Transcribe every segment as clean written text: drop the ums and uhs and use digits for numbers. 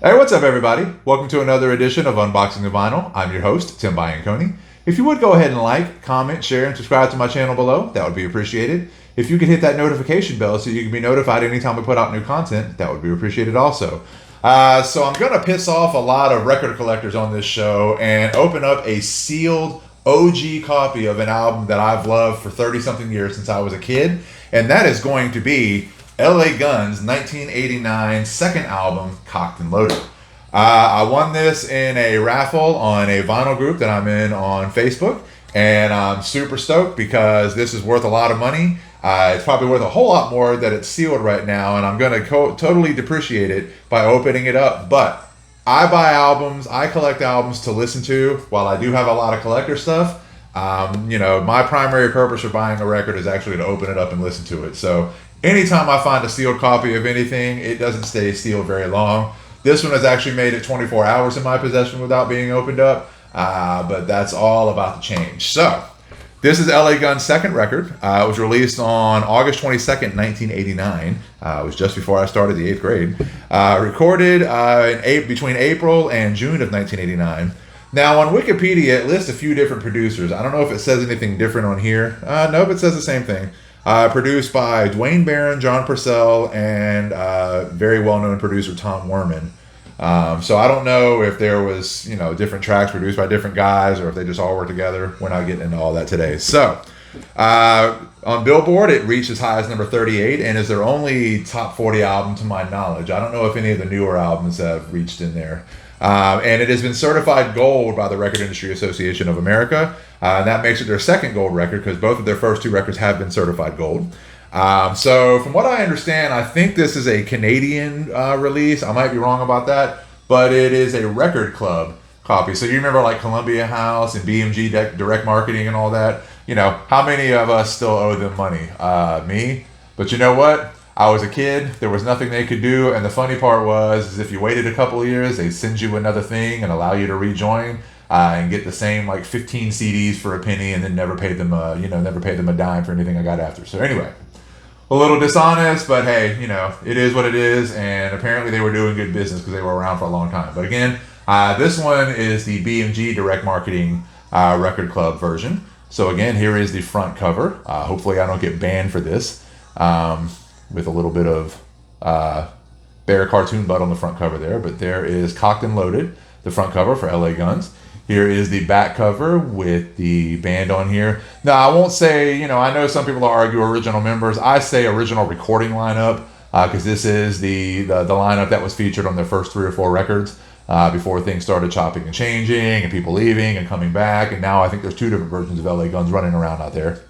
Hey, what's up, everybody? Welcome to another edition of Unboxing the Vinyl. I'm your host, Tim Bianconi. If you would go ahead and like, comment, share, and subscribe to my channel below, that would be appreciated. If you could hit that notification bell so you can be notified anytime we put out new content, that would be appreciated also. So I'm going to piss off a lot of record collectors on this show and open up a sealed OG copy of an album that I've loved for 30-something years since I was a kid, and that is going to be LA Guns' 1989 second album, Cocked and Loaded. I won this in a raffle on a vinyl group that I'm in on Facebook, and I'm super stoked because this is worth a lot of money. It's probably worth a whole lot more that it's sealed right now, and I'm going to totally depreciate it by opening it up. But I buy albums, I collect albums to listen to. While I do have a lot of collector stuff, my primary purpose for buying a record is actually to open it up and listen to it. So anytime I find a sealed copy of anything, it doesn't stay sealed very long. This one has actually made it 24 hours in my possession without being opened up, but that's all about to change. So this is LA Guns' second record. It was released on August 22nd, 1989. It was just before I started the 8th grade. Recorded between April and June of 1989. Now on Wikipedia, it lists a few different producers. I don't know if it says anything different on here. Nope, it says the same thing. Produced by Dwayne Barron, John Purcell, and very well-known producer Tom Werman. So I don't know if there was, different tracks produced by different guys or if they just all work together. We're not getting into all that today. So on Billboard, it reached as high as number 38 and is their only top 40 album to my knowledge. I don't know if any of the newer albums have reached in there. And it has been certified gold by the Record Industry Association of America. And that makes it their second gold record because both of their first two records have been certified gold. So from what I understand, I think this is a Canadian release. I might be wrong about that, but it is a record club copy. So you remember like Columbia House and BMG Direct Marketing and all that? How many of us still owe them money? Me. But you know what? I was a kid. There was nothing they could do. And the funny part was if you waited a couple of years, they'd send you another thing and allow you to rejoin and get the same like 15 CDs for a penny and then never paid them a dime for anything I got after. So anyway, a little dishonest, but hey, it is what it is. And apparently they were doing good business because they were around for a long time. But again, this one is the BMG Direct Marketing Record Club version. So again, here is the front cover. Hopefully I don't get banned for this. With a little bit of bear cartoon butt on the front cover there. But there is Cocked and Loaded, the front cover for LA Guns. Here is the back cover with the band on here. Now, I won't say, I know some people argue original members. I say original recording lineup because this is the lineup that was featured on their first 3 or 4 records before things started chopping and changing and people leaving and coming back. And now I think there's 2 different versions of LA Guns running around out there.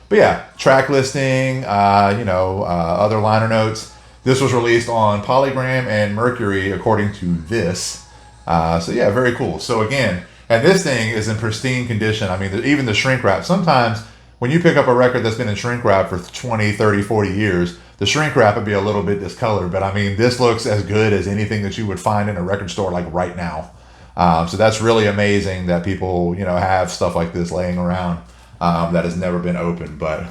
But yeah, track listing, other liner notes. This was released on Polygram and Mercury, according to this. So yeah, very cool. So again, and this thing is in pristine condition. I mean, even the shrink wrap. Sometimes when you pick up a record that's been in shrink wrap for 20, 30, 40 years, the shrink wrap would be a little bit discolored. But I mean, this looks as good as anything that you would find in a record store like right now. So that's really amazing that people, have stuff like this laying around. That has never been opened, but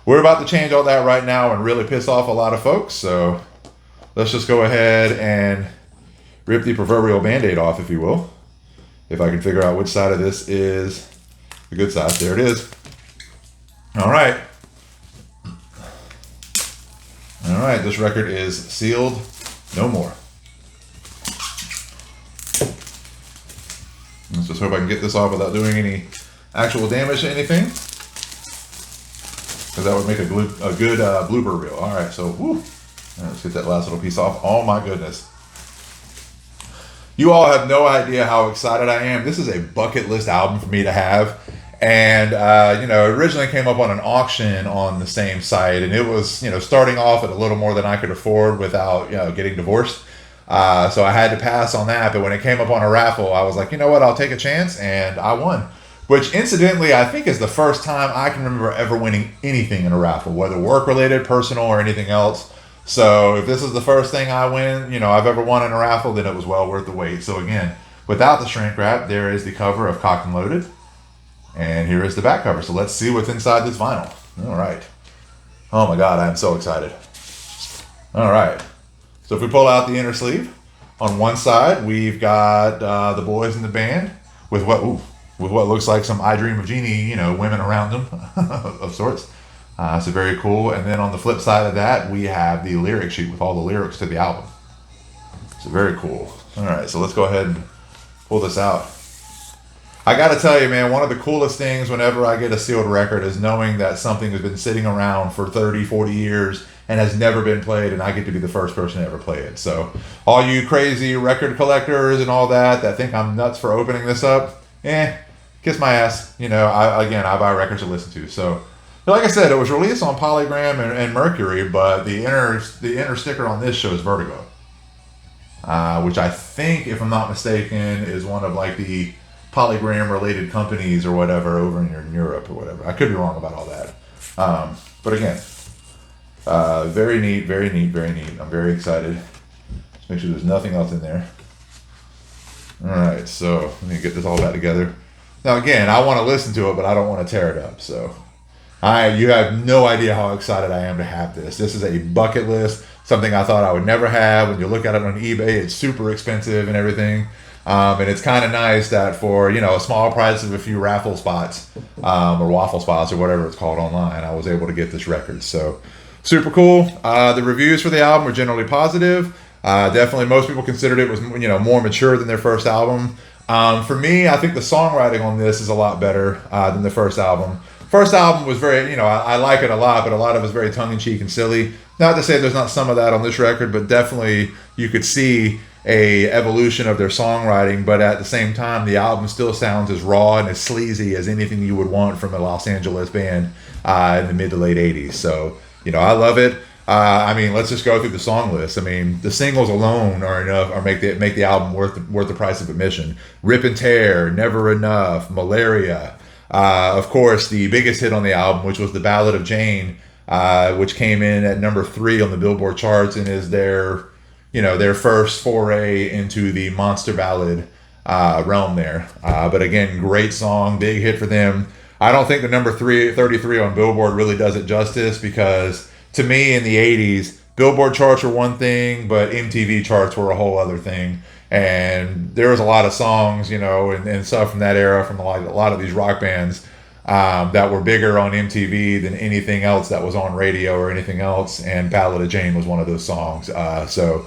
we're about to change all that right now and really piss off a lot of folks. So let's just go ahead and rip the proverbial band-aid off, if you will. If I can figure out which side of this is the good side. There it is. All right. All right, this record is sealed no more. Let's just hope I can get this off without doing any actual damage to anything, because that would make a good blooper reel. All right, so let's get that last little piece off. Oh my goodness. You all have no idea how excited I am. This is a bucket list album for me to have. And, it originally came up on an auction on the same site, and it was, starting off at a little more than I could afford without, getting divorced. So I had to pass on that. But when it came up on a raffle, I was like, you know what, I'll take a chance, and I won. Which, incidentally, I think is the first time I can remember ever winning anything in a raffle, whether work-related, personal, or anything else. So if this is the first thing I win, I've ever won in a raffle, then it was well worth the wait. So again, without the shrink wrap, there is the cover of Cocked and Loaded. And here is the back cover. So let's see what's inside this vinyl. All right. Oh my God, I am so excited. All right. So if we pull out the inner sleeve, on one side we've got the boys in the band with what looks like some I Dream of Jeannie, women around them of sorts. So very cool. And then on the flip side of that, we have the lyric sheet with all the lyrics to the album. So very cool. All right, so let's go ahead and pull this out. I got to tell you, man, one of the coolest things whenever I get a sealed record is knowing that something has been sitting around for 30, 40 years and has never been played, and I get to be the first person to ever play it. So all you crazy record collectors and all that think I'm nuts for opening this up, kiss my ass. I buy records to listen to. So like I said, it was released on Polygram and Mercury, but the inner sticker on this shows Vertigo, which I think, if I'm not mistaken, is one of like the Polygram related companies or whatever over in Europe or whatever. I could be wrong about all that. But again, very neat, very neat, very neat. I'm very excited. Just make sure there's nothing else in there. All right, so let me get this all back together. Now again, I want to listen to it, but I don't want to tear it up. So you have no idea how excited I am to have this. This is a bucket list, something I thought I would never have. When you look at it on eBay, it's super expensive and everything. And it's kind of nice that for, a small price of a few raffle spots or waffle spots or whatever it's called online, I was able to get this record. So super cool. The reviews for the album were generally positive. Definitely most people considered it was, more mature than their first album. For me, I think the songwriting on this is a lot better than the first album. First album was very, I like it a lot, but a lot of it was very tongue-in-cheek and silly. Not to say there's not some of that on this record, but definitely you could see a evolution of their songwriting, but at the same time, the album still sounds as raw and as sleazy as anything you would want from a Los Angeles band in the mid to late 80s. So, I love it. Let's just go through the song list. The singles alone are enough, or make the album worth the price of admission. Rip and Tear, Never Enough, Malaria. Of course, the biggest hit on the album, which was the Ballad of Jayne, which came in at number 3 on the Billboard charts and is their first foray into the monster ballad realm there. But again, great song, big hit for them. I don't think the number 33 on Billboard really does it justice, because to me in the 80s, Billboard charts were one thing, but MTV charts were a whole other thing. And there was a lot of songs, and stuff from that era from a lot of these rock bands that were bigger on MTV than anything else that was on radio or anything else. And Ballad of Jayne was one of those songs. So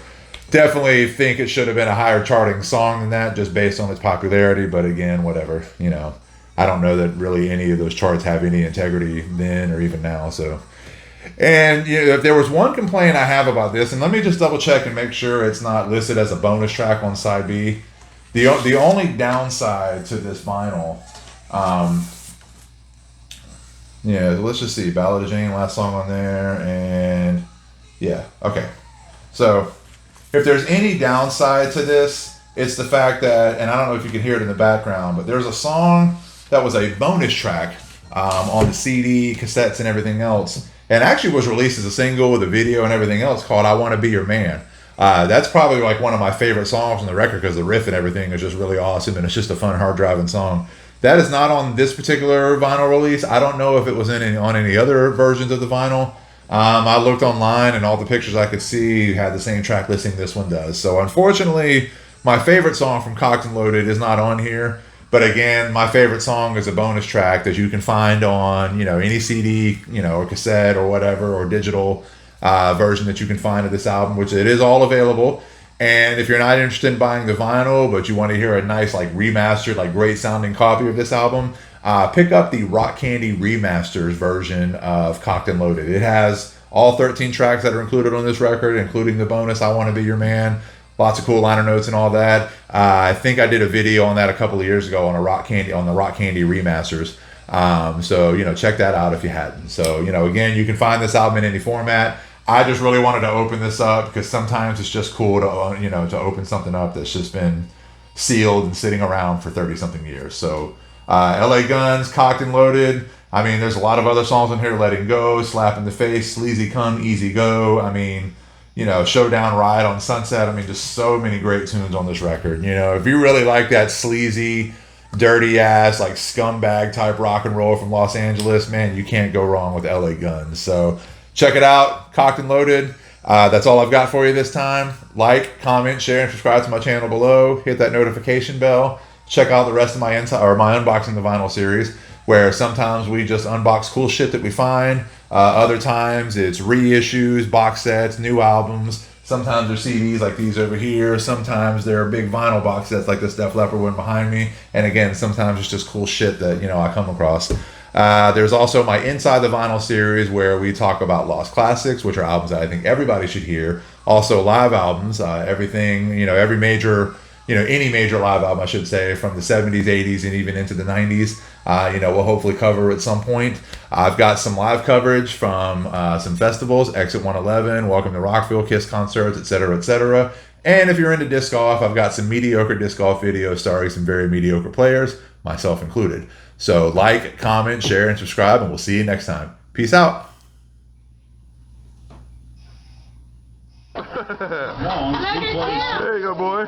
definitely think it should have been a higher charting song than that, just based on its popularity. But again, whatever, I don't know that really any of those charts have any integrity then or even now. So. And if there was one complaint I have about this, and let me just double check and make sure it's not listed as a bonus track on side B. The only downside to this vinyl, let's just see, Ballad of Jayne, last song on there, and okay. So if there's any downside to this, it's the fact that, and I don't know if you can hear it in the background, but there's a song that was a bonus track on the CD, cassettes, and everything else. And actually was released as a single with a video and everything else, called I Want to Be Your Man. That's probably like one of my favorite songs on the record, because the riff and everything is just really awesome, and it's just a fun, hard-driving song. That is not on this particular vinyl release. I don't know if it was on any other versions of the vinyl. I looked online, and all the pictures I could see had the same track listing this one does. So unfortunately, my favorite song from Cocked and Loaded is not on here. But again, my favorite song is a bonus track that you can find on, any CD, or cassette or whatever, or digital version that you can find of this album, which it is all available. And if you're not interested in buying the vinyl, but you want to hear a nice, remastered, great sounding copy of this album, pick up the Rock Candy Remasters version of Cocked and Loaded. It has all 13 tracks that are included on this record, including the bonus I Want to Be Your Man. Lots of cool liner notes and all that. I think I did a video on that a couple of years ago on the Rock Candy remasters. So check that out if you hadn't. So again, you can find this album in any format. I just really wanted to open this up because sometimes it's just cool to to open something up that's just been sealed and sitting around for 30 something years. So LA Guns, Cocked and Loaded. There's a lot of other songs on here. Letting Go, Slap in the Face, Sleazy Come, Easy Go. Showdown Ride on Sunset. Just so many great tunes on this record. If you really like that sleazy, dirty ass, scumbag type rock and roll from Los Angeles, man, you can't go wrong with LA Guns. So check it out, Cocked and Loaded. That's all I've got for you this time. Like, comment, share, and subscribe to my channel below. Hit that notification bell. Check out the rest of my my Unboxing the Vinyl series, where sometimes we just unbox cool shit that we find. Other times it's reissues, box sets, new albums. Sometimes they're CDs like these over here. Sometimes they're big vinyl box sets like this Def Leppard one behind me. And again, sometimes it's just cool shit that, you know, I come across. There's also my Inside the Vinyl series, where we talk about lost classics, which are albums that I think everybody should hear. Also live albums, everything, you know, every major, you know, any major live album, I should say, from the 70s, 80s, and even into the 90s. You know, we'll hopefully cover at some point. I've got some live coverage from some festivals, Exit 111, Welcome to Rockville, Kiss concerts, etc., etc. And if you're into disc golf, I've got some mediocre disc golf videos starring some very mediocre players, myself included. So like, comment, share, and subscribe, and we'll see you next time. Peace out. There you go, boy.